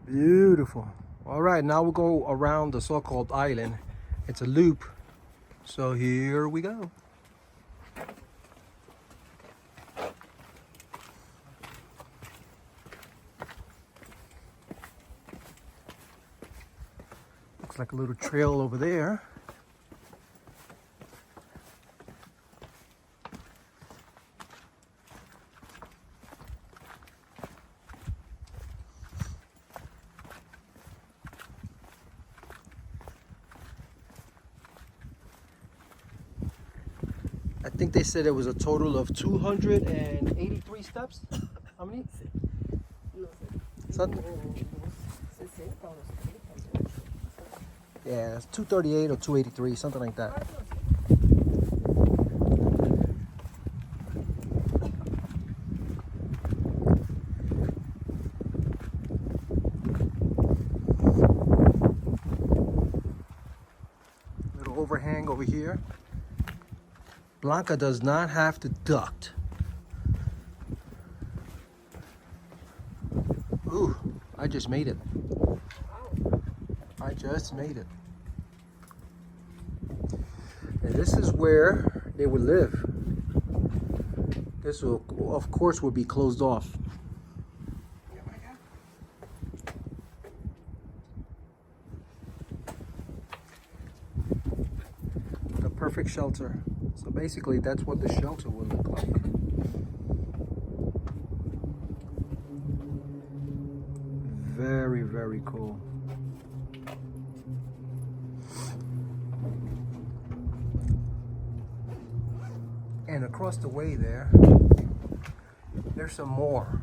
Beautiful. All right, now we'll go around the so-called island. It's a loop. So here we go. Looks like a little trail over there. I think they said it was a total of 283 steps. How many? Something. Yeah, it's 238 or 283, something like that. Little overhang over here. Blanca does not have to duct. Ooh, I just made it. I just made it. And this is where they would live. This will, of course, will be closed off. The perfect shelter. So basically, that's what the shelter will look like. Very, very cool. And across the way there's some more.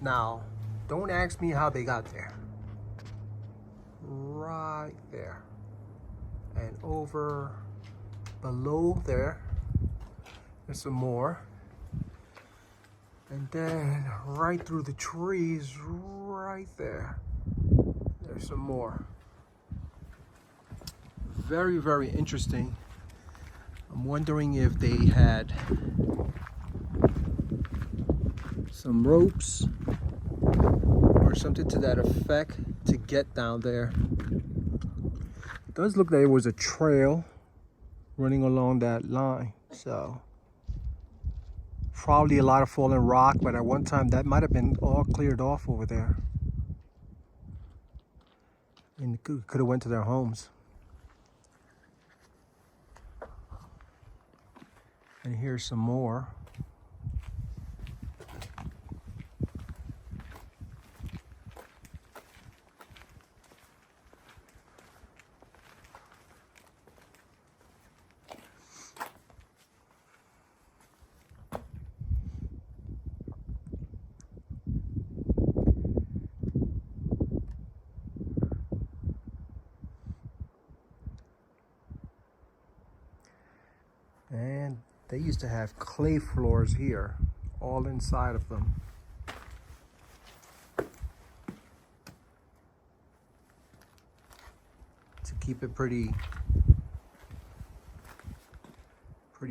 Now, don't ask me how they got there. Right there. And over below there's some more. And then right through the trees, right there's some more. Very, very interesting. I'm wondering if they had some ropes or something to that effect to get down there. It does look like there was a trail running along that line, so probably a lot of fallen rock, but at one time that might have been all cleared off over there and could have went to their homes. And here's some more. And they used to have clay floors here, all inside of them. To keep it pretty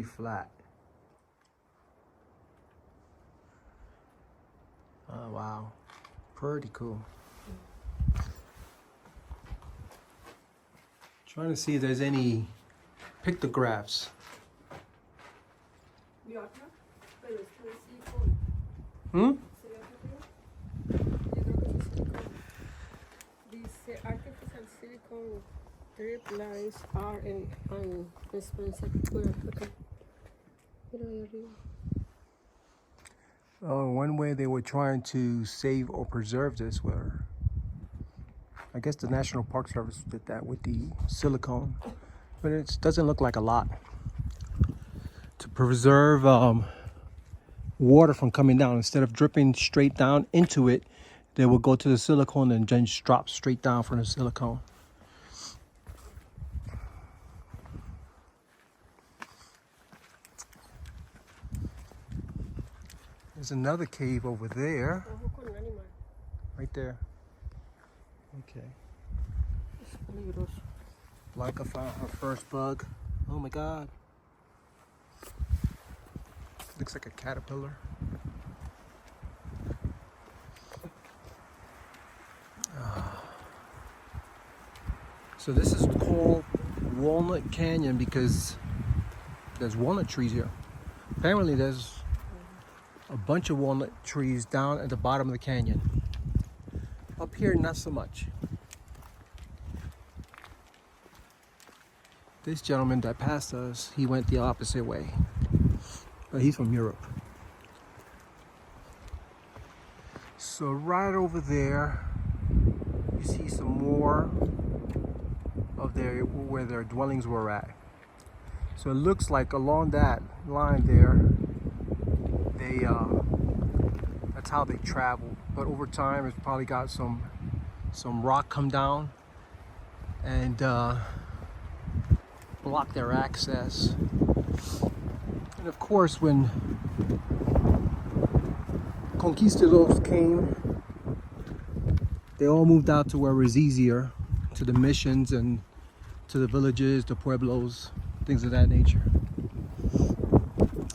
flat. Oh wow, pretty cool. Trying to see if there's any pictographs. Hmm? These artificial silicone drip lines are inexpensive. Oh, one way they were trying to save or preserve this were, I guess the National Park Service did that with the silicone, but it doesn't look like a lot. To preserve water from coming down, instead of dripping straight down into it, they will go to the silicone and then just drop straight down from the silicone. There's another cave over there. Right there. Okay. Blanca found her first bug. Oh my God. Looks like a caterpillar. So this is called Walnut Canyon because there's walnut trees here. Apparently there's a bunch of walnut trees down at the bottom of the canyon. Up here, not so much. This gentleman that passed us, he went the opposite way. But he's from Europe. So right over there, you see some more of where their dwellings were at. So it looks like along that line there, that's how they traveled. But over time, it's probably got some rock come down and block their access. And of course, when conquistadors came, they all moved out to where it was easier, to the missions and to the villages, the pueblos, things of that nature.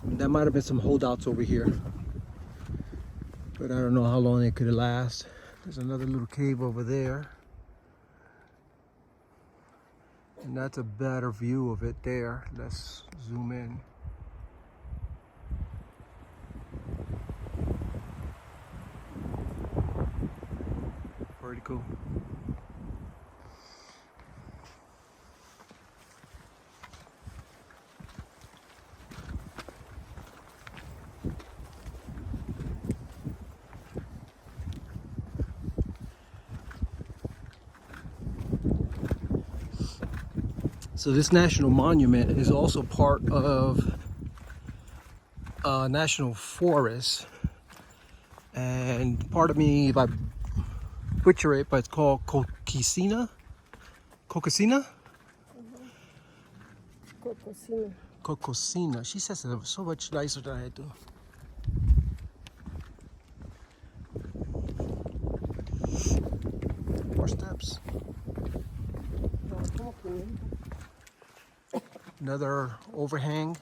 And there might have been some holdouts over here, but I don't know how long they could last. There's another little cave over there, and that's a better view of it there. Let's zoom in. Pretty cool. So this national monument is also part of a national forest, and part of me, if I butcher it, but it's called Cocosina. Cocosina. Cocosina. She says it so much nicer than I do. More steps. Another overhang.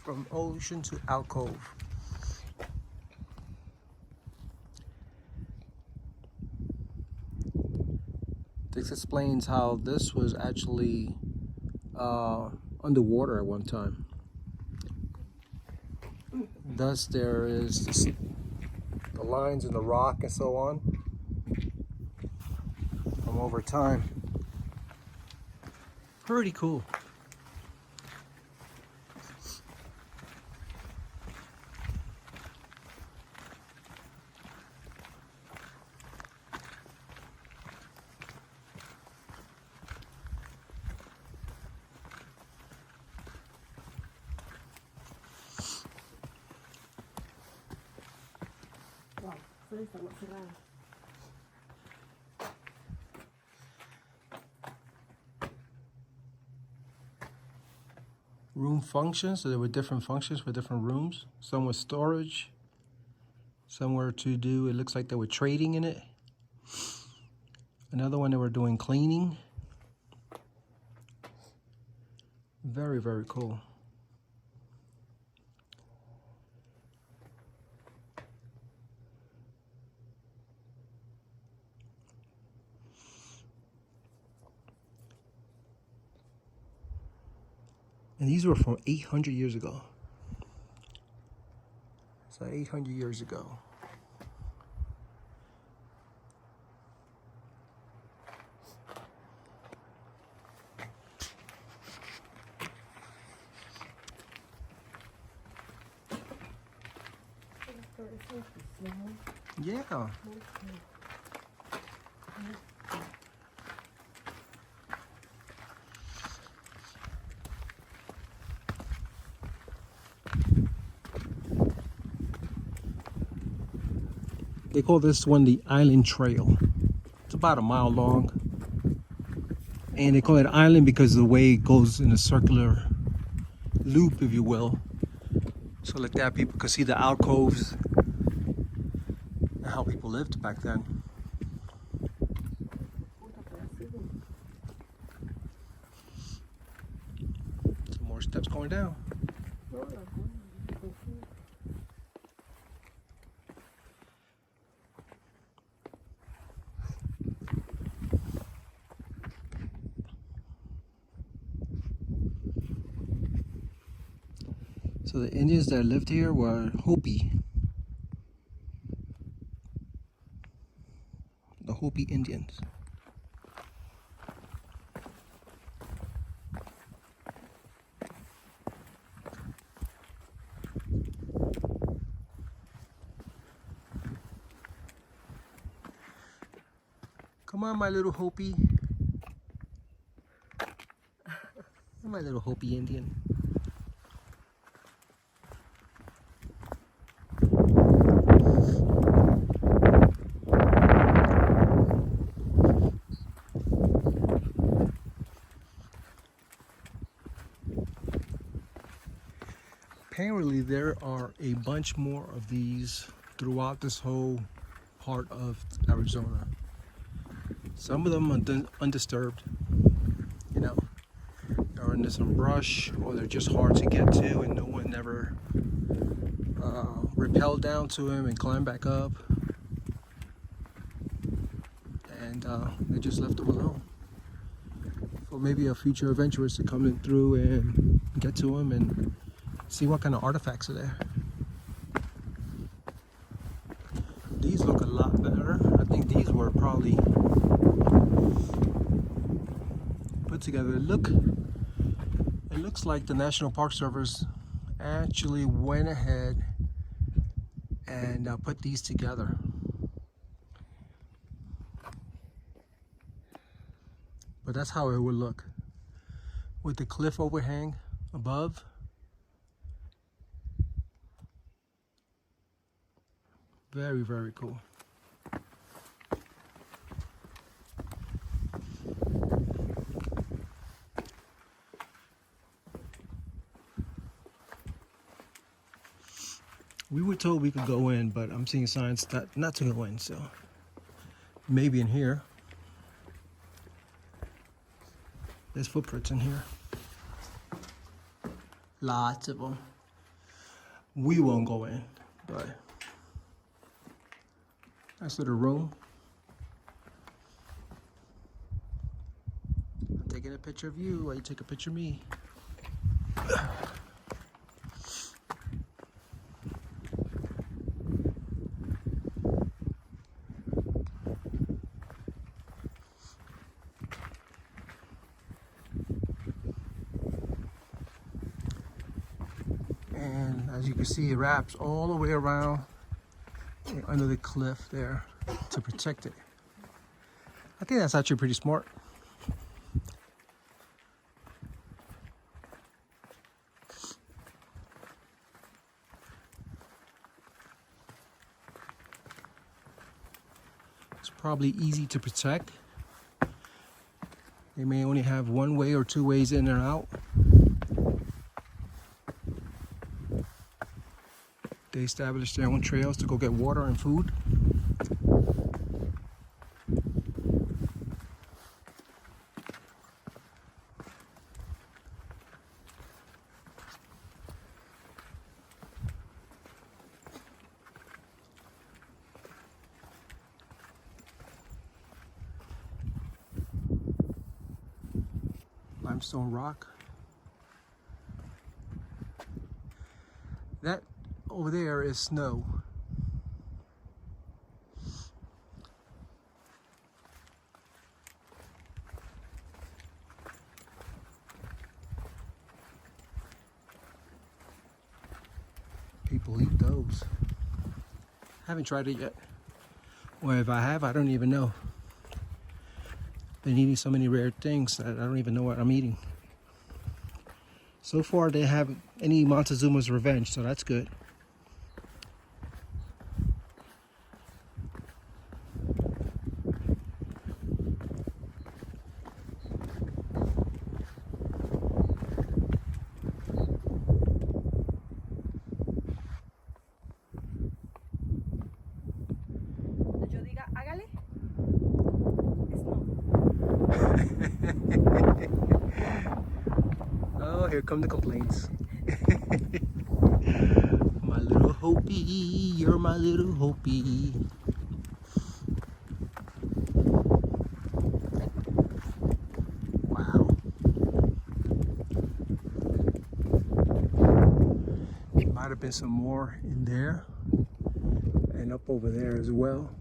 From ocean to alcove. This explains how this was actually underwater at one time. Thus there is the lines in the rock and so on from over time. Pretty cool. Room functions, so there were different functions for different rooms. Some was storage, some were to do, it looks like they were trading in it. Another one they were doing cleaning. Very, very cool. And these were from 800 years ago. So 800 years ago. Yeah. They call this one the Island Trail. It's about a mile long. And they call it island because of the way it goes in a circular loop, if you will. So like that, people could see the alcoves and how people lived back then. Some more steps going down. So the Indians that lived here were Hopi. The Hopi Indians. Come on, my little Hopi. My little Hopi Indian. Apparently there are a bunch more of these throughout this whole part of Arizona. Some of them are undisturbed, you know, they're into some brush, or they're just hard to get to and no one ever rappelled down to them and climbed back up, and they just left them alone for maybe a future adventurers to come in through and get to them and see what kind of artifacts are there. These look a lot better. I think these were probably put together. It looks like the National Park Service actually went ahead and put these together. But that's how it would look with the cliff overhang above. Very, very cool. We were told we could go in, but I'm seeing signs not to go in, so maybe in here. There's footprints in here. Lots of them. We won't go in, but nice little room. I'm taking a picture of you while you take a picture of me. And as you can see, it wraps all the way around under the cliff there to protect it. I think that's actually pretty smart. It's probably easy to protect. They may only have one way or two ways in and out. They established their own trails to go get water and food. Limestone rock. That over there is snow. People eat those. Haven't tried it yet. Or if I have, I don't even know. Been eating so many rare things that I don't even know what I'm eating. So far, they haven't any Montezuma's Revenge, so that's good. here come the complaints. My little Hopi, you're my little Hopi. Wow. There might have been some more in there and up over there as well.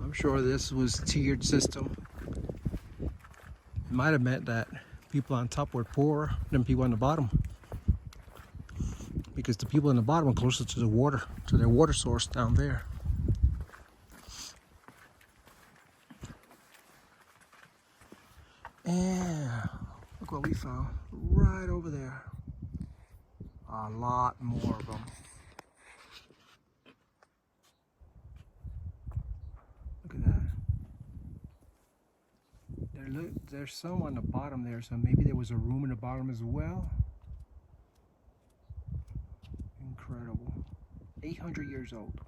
I'm sure this was tiered system. It might have meant that people on top were poorer than people on the bottom, because the people on the bottom are closer to the water, to their water source down there. And look what we found right over there. A lot more of them. Look at that. There's some on the bottom there, so maybe there was a room in the bottom as well. Incredible. 800 years old.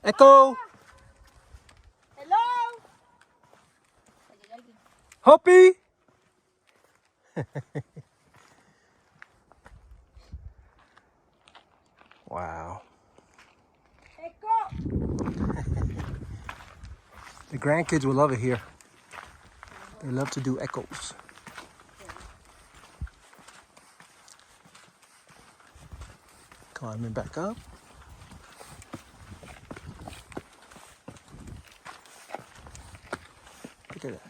Echo! Hello? Hopi! Wow. Echo? The grandkids will love it here. They love to do echoes. Climbing back up. Look at that.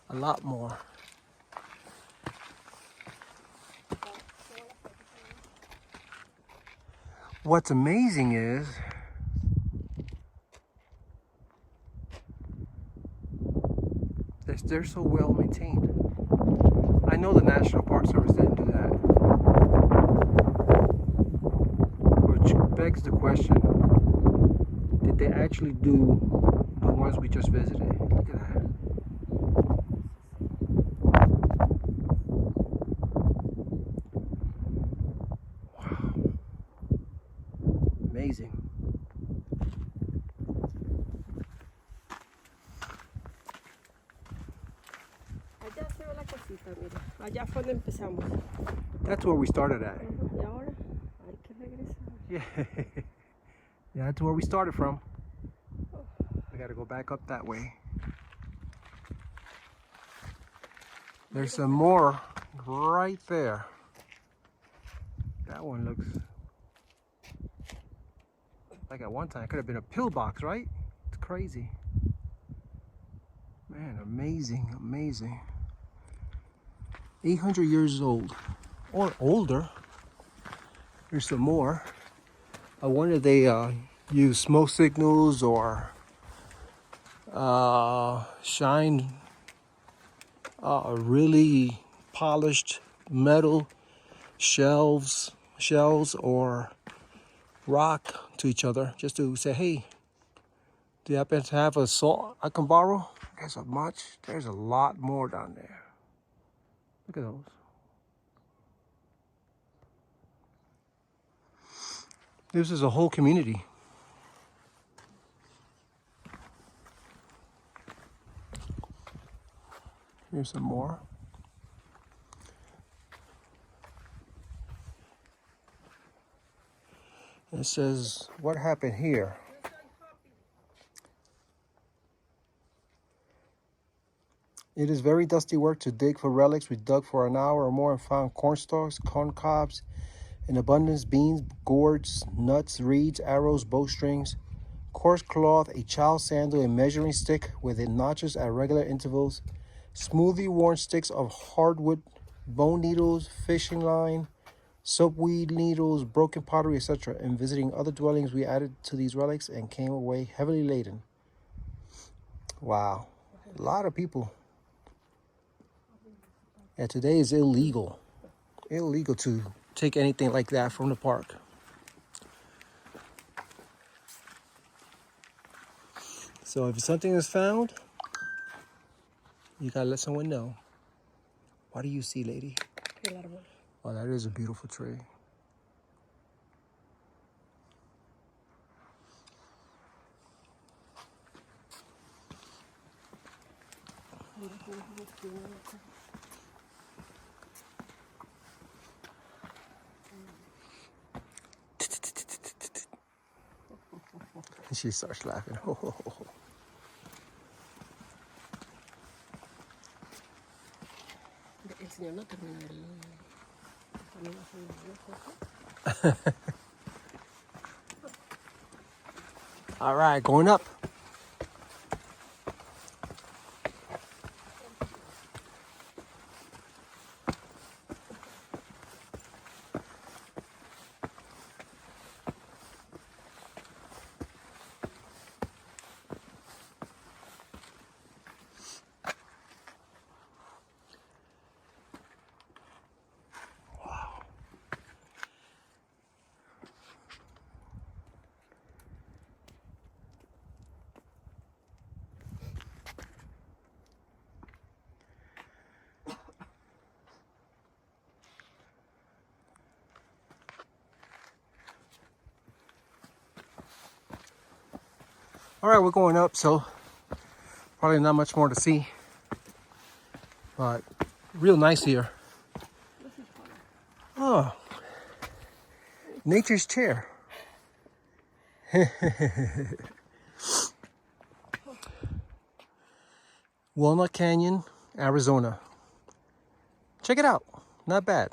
A lot more. What's amazing is they're so well maintained. I know the National Park Service didn't do that. Which begs the question, did they actually do the ones we just visited? Look at that. Wow. Amazing. Allá se ve la cosita, mira. Allá fue donde empezamos. That's where we started at. Y ahora hay que regresar. Yeah. Yeah, that's where we started from. We gotta go back up that way. There's some more right there. That one looks like at one time it could have been a pillbox, right? It's crazy. Man, amazing, amazing. 800 years old or older. There's some more. I wonder if they use smoke signals or shine really polished metal shells or rock to each other just to say, hey, do you happen to have a salt I can borrow? There's a much. There's a lot more down there. Look at those. This is a whole community. Here's some more. It says, what happened here? It is very dusty work to dig for relics. We dug for an hour or more and found cornstalks, corn cobs in abundance, beans, gourds, nuts, reeds, arrows, bowstrings, coarse cloth, a child's sandal, a measuring stick with it notches at regular intervals, smoothly worn sticks of hardwood, bone needles, fishing line, soapweed needles, broken pottery, etc. In visiting other dwellings, we added to these relics and came away heavily laden. Wow. A lot of people. Yeah, today is illegal. Illegal to take anything like that from the park. So if something is found, you gotta let someone know. What do you see, lady? El árbol. Oh, that is a beautiful tree. And she starts laughing. Ho, ho, ho, ho. El señor no termina el... All right, going up. All right, we're going up, so probably not much more to see, but real nice here. Oh, nature's chair. Walnut Canyon, Arizona. Check it out. Not bad.